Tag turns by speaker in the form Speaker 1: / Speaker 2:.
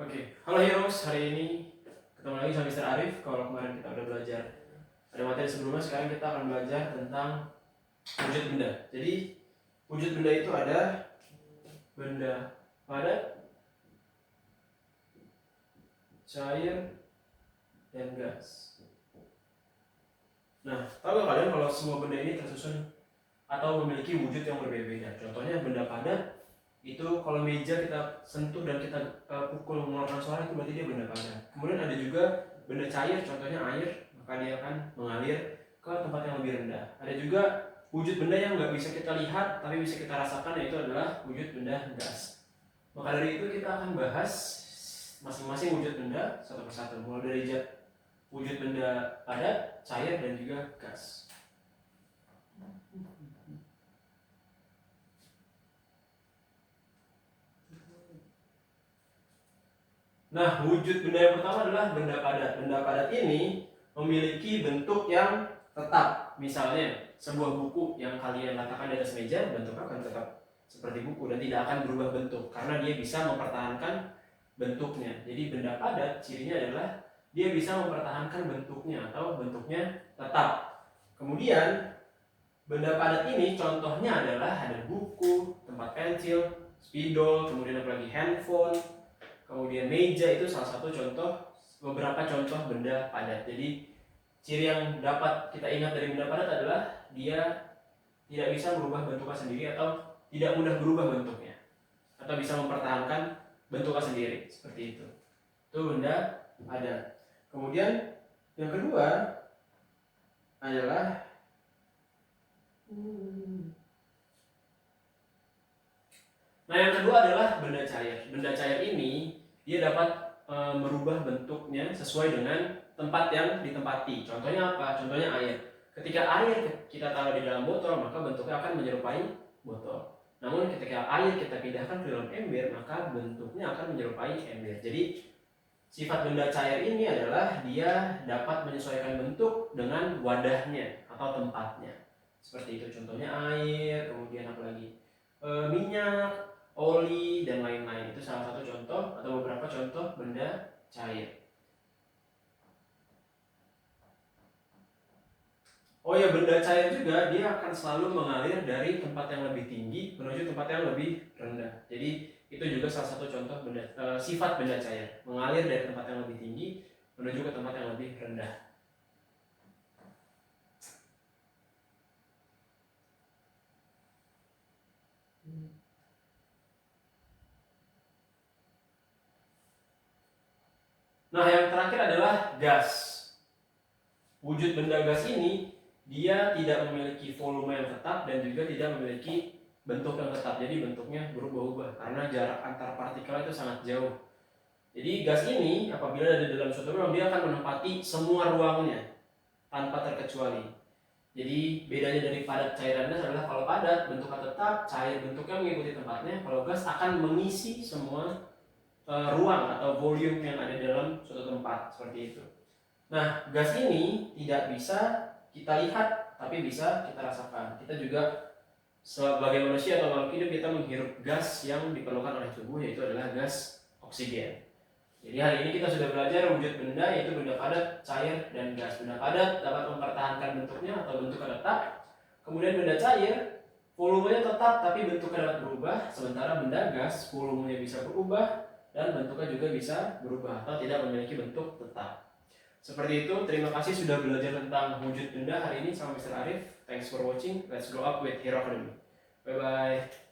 Speaker 1: Oke, halo Heroes, hari ini ketemu lagi sama Mr. Arif. Kalau kemarin kita udah belajar ada materi sebelumnya, sekarang kita akan belajar tentang wujud benda. Jadi wujud benda itu ada benda padat, cair, dan gas. Nah, tahu nggak kalian kalau semua benda ini tersusun atau memiliki wujud yang berbeda-beda? Contohnya benda padat itu kalau meja kita sentuh dan kita pukul mengeluarkan suara, itu berarti dia benda padat. Kemudian ada juga benda cair, contohnya air, maka dia akan mengalir ke tempat yang lebih rendah. Ada juga wujud benda yang nggak bisa kita lihat tapi bisa kita rasakan, yaitu adalah wujud benda gas. Maka dari itu kita akan bahas masing-masing wujud benda satu persatu, mulai dari wujud benda padat, cair, dan juga gas. Nah, wujud benda yang pertama adalah benda padat. Benda padat ini memiliki bentuk yang tetap. Misalnya, sebuah buku yang kalian letakkan di atas meja, bentuknya akan tetap seperti buku dan tidak akan berubah bentuk karena dia bisa mempertahankan bentuknya. Jadi benda padat cirinya adalah dia bisa mempertahankan bentuknya atau bentuknya tetap. Kemudian benda padat ini contohnya adalah ada buku, tempat pensil, spidol, kemudian apalagi handphone, kemudian meja. Itu salah satu contoh, beberapa contoh benda padat. Jadi ciri yang dapat kita ingat dari benda padat adalah dia tidak bisa merubah bentuknya sendiri atau tidak mudah berubah bentuknya, atau bisa mempertahankan bentuknya sendiri, seperti itu. Itu benda padat. Kemudian yang kedua adalah yang kedua adalah benda cair. Benda cair ini dia dapat merubah bentuknya sesuai dengan tempat yang ditempati. Contohnya apa? Contohnya air. Ketika air kita taruh di dalam botol, maka bentuknya akan menyerupai botol. Namun ketika air kita pindahkan ke dalam ember, maka bentuknya akan menyerupai ember. Jadi sifat benda cair ini adalah dia dapat menyesuaikan bentuk dengan wadahnya atau tempatnya. Seperti itu, contohnya air, kemudian apalagi minyak, oli, dan lain-lain. Itu salah satu contoh atau beberapa contoh benda cair. Oh ya, benda cair juga dia akan selalu mengalir dari tempat yang lebih tinggi menuju tempat yang lebih rendah. Jadi itu juga salah satu contoh sifat benda cair, mengalir dari tempat yang lebih tinggi menuju ke tempat yang lebih rendah. Nah, yang terakhir adalah gas. Wujud benda gas ini dia tidak memiliki volume yang tetap dan juga tidak memiliki bentuk yang tetap. Jadi bentuknya berubah-ubah karena jarak antar partikel itu sangat jauh. Jadi gas ini apabila ada di dalam suatu ruang, dia akan menempati semua ruangnya tanpa terkecuali. Jadi bedanya dari padat, cair, dan gas adalah kalau padat bentuknya tetap, cair bentuknya mengikuti tempatnya. Kalau gas akan mengisi semua ruang atau volume yang ada di dalam suatu tempat, seperti itu. Nah, gas ini tidak bisa kita lihat, tapi bisa kita rasakan. Kita juga sebagai manusia atau makhluk hidup, kita menghirup gas yang diperlukan oleh tubuh, yaitu adalah gas oksigen. Jadi hari ini kita sudah belajar wujud benda, yaitu benda padat, cair, dan gas. Benda padat dapat mempertahankan bentuknya atau bentuknya tetap. Kemudian benda cair, volumenya tetap tapi bentuknya dapat berubah. Sementara benda gas, volumenya bisa berubah dan bentuknya juga bisa berubah atau tidak memiliki bentuk tetap. Seperti itu. Terima kasih sudah belajar tentang wujud benda hari ini sama Mr. Arif. Thanks for watching. Let's grow up with Hero Academy. Bye bye.